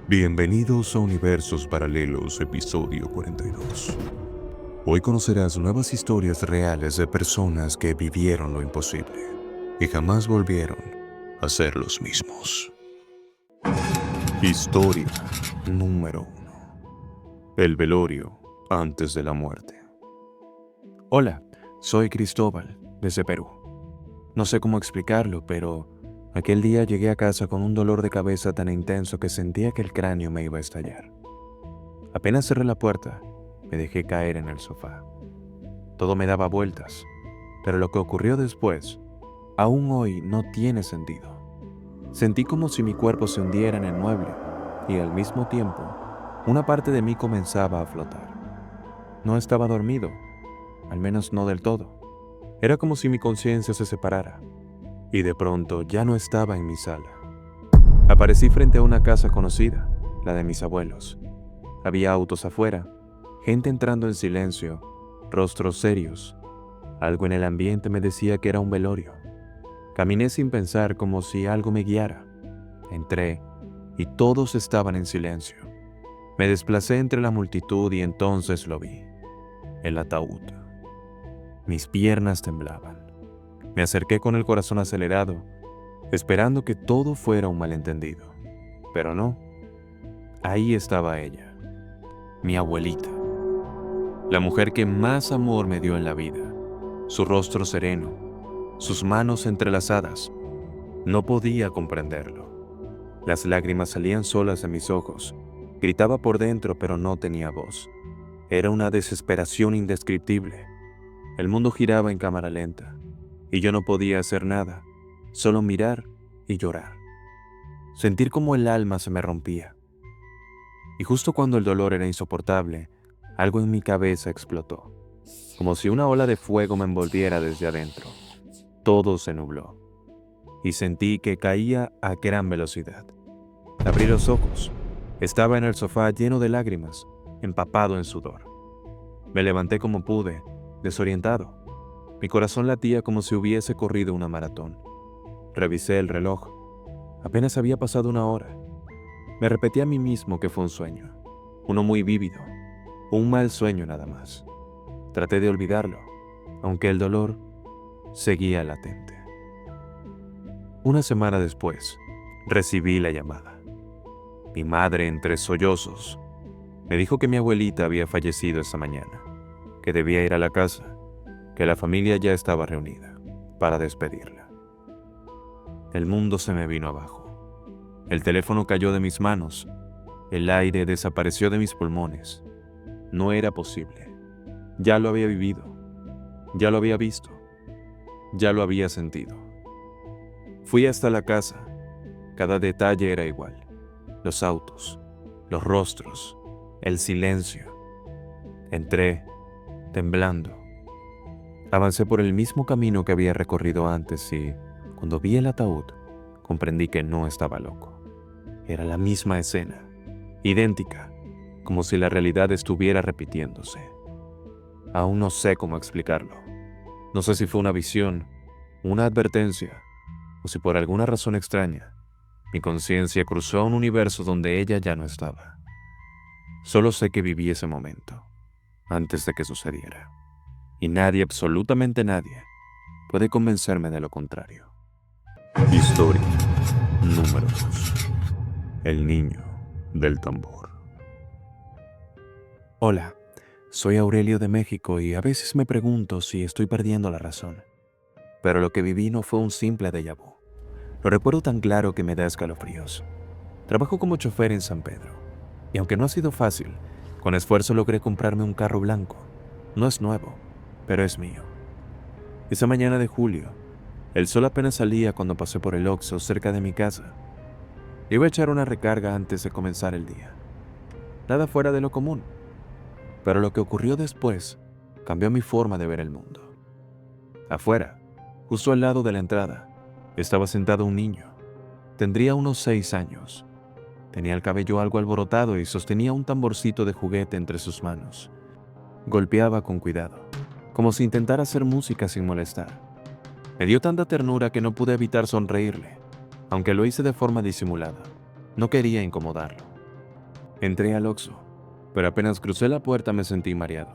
Bienvenidos a Universos Paralelos, episodio 42. Hoy conocerás nuevas historias reales de personas que vivieron lo imposible y jamás volvieron a ser los mismos. Historia número 1. El velorio antes de la muerte. Hola, soy Cristóbal, desde Perú. No sé cómo explicarlo, pero aquel día llegué a casa con un dolor de cabeza tan intenso que sentía que el cráneo me iba a estallar. Apenas cerré la puerta, me dejé caer en el sofá. Todo me daba vueltas, pero lo que ocurrió después, aún hoy no tiene sentido. Sentí como si mi cuerpo se hundiera en el mueble y al mismo tiempo, una parte de mí comenzaba a flotar. No estaba dormido, al menos no del todo. Era como si mi conciencia se separara, y de pronto ya no estaba en mi sala. Aparecí frente a una casa conocida, la de mis abuelos. Había autos afuera, gente entrando en silencio, rostros serios. Algo en el ambiente me decía que era un velorio. Caminé sin pensar, como si algo me guiara. Entré, y todos estaban en silencio. Me desplacé entre la multitud y entonces lo vi. El ataúd. Mis piernas temblaban. Me acerqué con el corazón acelerado, esperando que todo fuera un malentendido. Pero no. Ahí estaba ella, mi abuelita, la mujer que más amor me dio en la vida. Su rostro sereno, sus manos entrelazadas. No podía comprenderlo. Las lágrimas salían solas de mis ojos. Gritaba por dentro, pero no tenía voz. Era una desesperación indescriptible. El mundo giraba en cámara lenta, y yo no podía hacer nada, solo mirar y llorar. Sentir como el alma se me rompía. Y justo cuando el dolor era insoportable, algo en mi cabeza explotó, como si una ola de fuego me envolviera desde adentro. Todo se nubló, y sentí que caía a gran velocidad. Abrí los ojos. Estaba en el sofá lleno de lágrimas, empapado en sudor. Me levanté como pude, desorientado. Mi corazón latía como si hubiese corrido una maratón. Revisé el reloj. Apenas había pasado una hora. Me repetí a mí mismo que fue un sueño, uno muy vívido, un mal sueño nada más. Traté de olvidarlo, aunque el dolor seguía latente. Una semana después, recibí la llamada. Mi madre, entre sollozos, me dijo que mi abuelita había fallecido esa mañana, que debía ir a la casa, que la familia ya estaba reunida para despedirla. El mundo se me vino abajo. El teléfono cayó de mis manos. El aire desapareció de mis pulmones. No era posible. Ya lo había vivido. Ya lo había visto. Ya lo había sentido. Fui hasta la casa. Cada detalle era igual. Los autos, los rostros, el silencio. Entré, temblando. Avancé por el mismo camino que había recorrido antes y, cuando vi el ataúd, comprendí que no estaba loco. Era la misma escena, idéntica, como si la realidad estuviera repitiéndose. Aún no sé cómo explicarlo. No sé si fue una visión, una advertencia, o si por alguna razón extraña, mi conciencia cruzó a un universo donde ella ya no estaba. Solo sé que viví ese momento, antes de que sucediera. Y nadie, absolutamente nadie, puede convencerme de lo contrario. Historia número 2. El niño del tambor. Hola, soy Aurelio de México y a veces me pregunto si estoy perdiendo la razón. Pero lo que viví no fue un simple déjà vu. Lo recuerdo tan claro que me da escalofríos. Trabajo como chofer en San Pedro, y aunque no ha sido fácil, con esfuerzo logré comprarme un carro blanco. No es nuevo, pero es mío. Esa mañana de julio, el sol apenas salía cuando pasé por el Oxxo cerca de mi casa. Iba a echar una recarga antes de comenzar el día. Nada fuera de lo común, pero lo que ocurrió después cambió mi forma de ver el mundo. Afuera, justo al lado de la entrada, estaba sentado un niño. Tendría unos 6 años. Tenía el cabello algo alborotado y sostenía un tamborcito de juguete entre sus manos. Golpeaba con cuidado, como si intentara hacer música sin molestar. Me dio tanta ternura que no pude evitar sonreírle, aunque lo hice de forma disimulada. No quería incomodarlo. Entré al Oxxo, pero apenas crucé la puerta me sentí mareado.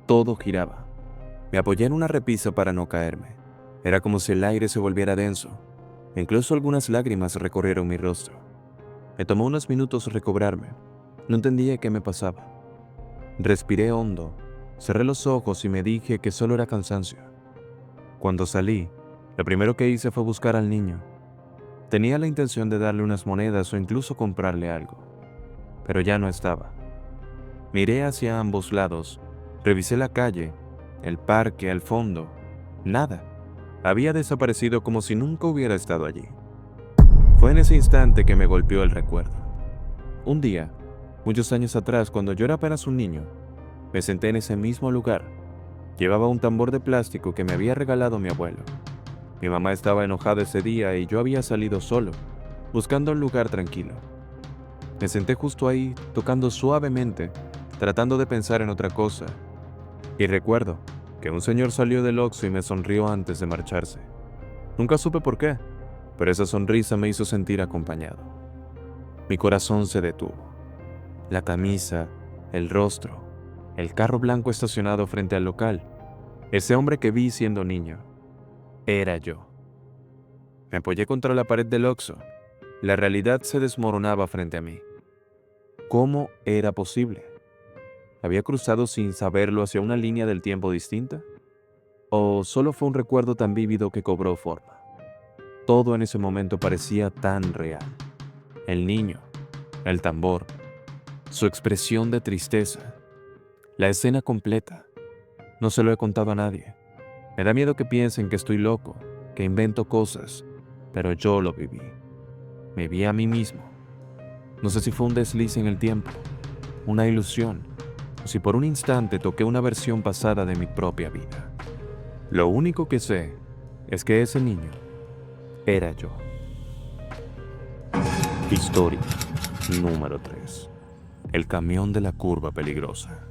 Todo giraba. Me apoyé en una repisa para no caerme. Era como si el aire se volviera denso. Incluso algunas lágrimas recorrieron mi rostro. Me tomó unos minutos recobrarme. No entendía qué me pasaba. Respiré hondo, cerré los ojos y me dije que solo era cansancio. Cuando salí, lo primero que hice fue buscar al niño. Tenía la intención de darle unas monedas o incluso comprarle algo, pero ya no estaba. Miré hacia ambos lados, revisé la calle, el parque al fondo. Nada. Había desaparecido como si nunca hubiera estado allí. Fue en ese instante que me golpeó el recuerdo. Un día, muchos años atrás, cuando yo era apenas un niño, me senté en ese mismo lugar. Llevaba un tambor de plástico que me había regalado mi abuelo. Mi mamá estaba enojada ese día y yo había salido solo, buscando un lugar tranquilo. Me senté justo ahí, tocando suavemente, tratando de pensar en otra cosa. Y recuerdo que un señor salió del Oxxo y me sonrió antes de marcharse. Nunca supe por qué, pero esa sonrisa me hizo sentir acompañado. Mi corazón se detuvo. La camisa, el rostro, el carro blanco estacionado frente al local, ese hombre que vi siendo niño, era yo. Me apoyé contra la pared del Oxxo. La realidad se desmoronaba frente a mí. ¿Cómo era posible? ¿Había cruzado sin saberlo hacia una línea del tiempo distinta? ¿O solo fue un recuerdo tan vívido que cobró forma? Todo en ese momento parecía tan real. El niño, el tambor, su expresión de tristeza, la escena completa. No se lo he contado a nadie. Me da miedo que piensen que estoy loco, que invento cosas, pero yo lo viví. Me vi a mí mismo. No sé si fue un desliz en el tiempo, una ilusión, o si por un instante toqué una versión pasada de mi propia vida. Lo único que sé es que ese niño era yo. Historia número 3. El camión de la curva peligrosa.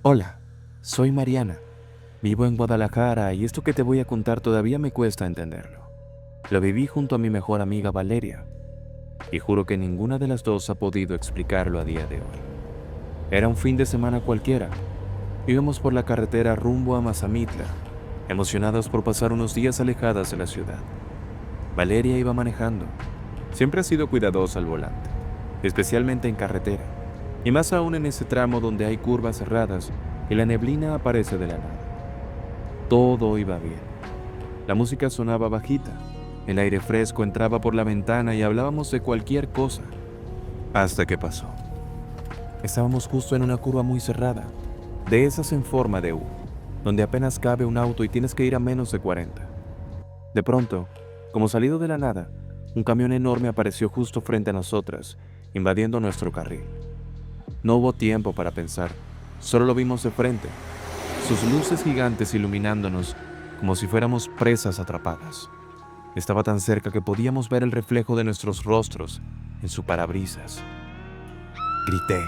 Hola, soy Mariana. Vivo en Guadalajara y esto que te voy a contar todavía me cuesta entenderlo. Lo viví junto a mi mejor amiga Valeria, y juro que ninguna de las dos ha podido explicarlo a día de hoy. Era un fin de semana cualquiera. Íbamos por la carretera rumbo a Mazamitla, emocionados por pasar unos días alejadas de la ciudad. Valeria iba manejando. Siempre ha sido cuidadosa al volante, especialmente en carretera, y más aún en ese tramo donde hay curvas cerradas y la neblina aparece de la nada. Todo iba bien. La música sonaba bajita, el aire fresco entraba por la ventana y hablábamos de cualquier cosa. Hasta que pasó. Estábamos justo en una curva muy cerrada, de esas en forma de U, donde apenas cabe un auto y tienes que ir a menos de 40. De pronto, como salido de la nada, un camión enorme apareció justo frente a nosotras, invadiendo nuestro carril. No hubo tiempo para pensar, solo lo vimos de frente, sus luces gigantes iluminándonos como si fuéramos presas atrapadas. Estaba tan cerca que podíamos ver el reflejo de nuestros rostros en su parabrisas. Grité.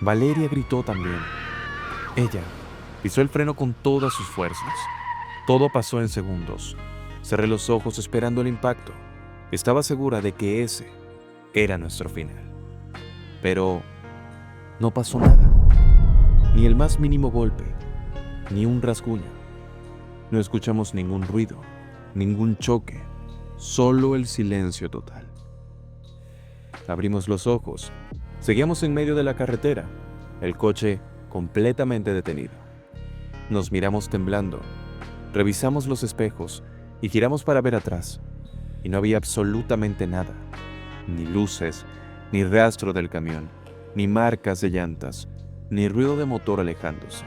Valeria gritó también. Ella pisó el freno con todas sus fuerzas. Todo pasó en segundos. Cerré los ojos esperando el impacto. Estaba segura de que ese era nuestro final. Pero no pasó nada. Ni el más mínimo golpe, ni un rasguño. No escuchamos ningún ruido, ningún choque, solo el silencio total. Abrimos los ojos. Seguíamos en medio de la carretera, el coche completamente detenido. Nos miramos temblando, revisamos los espejos y giramos para ver atrás. Y no había absolutamente nada, ni luces, ni rastro del camión, ni marcas de llantas, ni ruido de motor alejándose.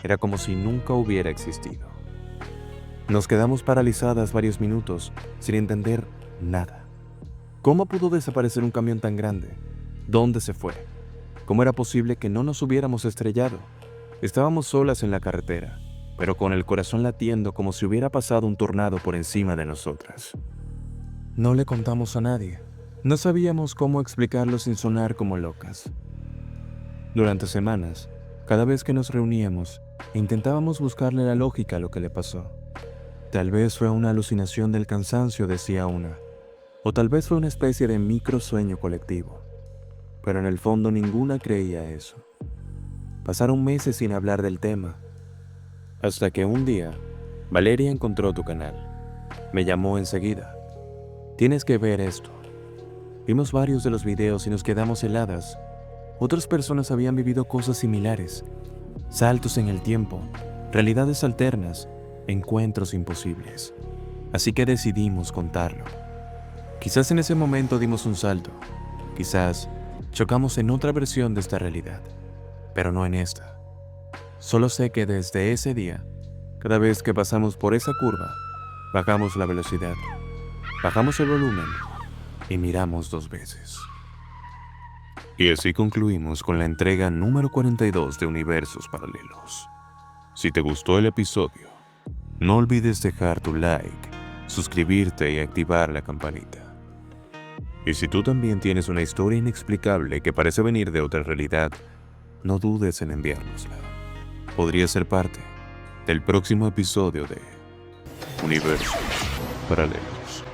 Era como si nunca hubiera existido. Nos quedamos paralizadas varios minutos, sin entender nada. ¿Cómo pudo desaparecer un camión tan grande? ¿Dónde se fue? ¿Cómo era posible que no nos hubiéramos estrellado? Estábamos solas en la carretera, pero con el corazón latiendo como si hubiera pasado un tornado por encima de nosotras. No le contamos a nadie. No sabíamos cómo explicarlo sin sonar como locas. Durante semanas, cada vez que nos reuníamos, intentábamos buscarle la lógica a lo que le pasó. Tal vez fue una alucinación del cansancio, decía una, o tal vez fue una especie de microsueño colectivo. pero en el fondo ninguna creía eso. Pasaron meses sin hablar del tema, hasta que un día Valeria encontró tu canal. Me llamó enseguida. Tienes que ver esto. Vimos varios de los videos y nos quedamos heladas. Otras personas habían vivido cosas similares. Saltos en el tiempo, realidades alternas, encuentros imposibles. Así que decidimos contarlo. Quizás en ese momento dimos un salto. Quizás chocamos en otra versión de esta realidad, pero no en esta. Solo sé que desde ese día, cada vez que pasamos por esa curva, bajamos la velocidad, bajamos el volumen y miramos 2 veces. Y así concluimos con la entrega número 42 de Universos Paralelos. Si te gustó el episodio, no olvides dejar tu like, suscribirte y activar la campanita. Y si tú también tienes una historia inexplicable que parece venir de otra realidad, no dudes en enviárnosla. Podría ser parte del próximo episodio de Universos Paralelos.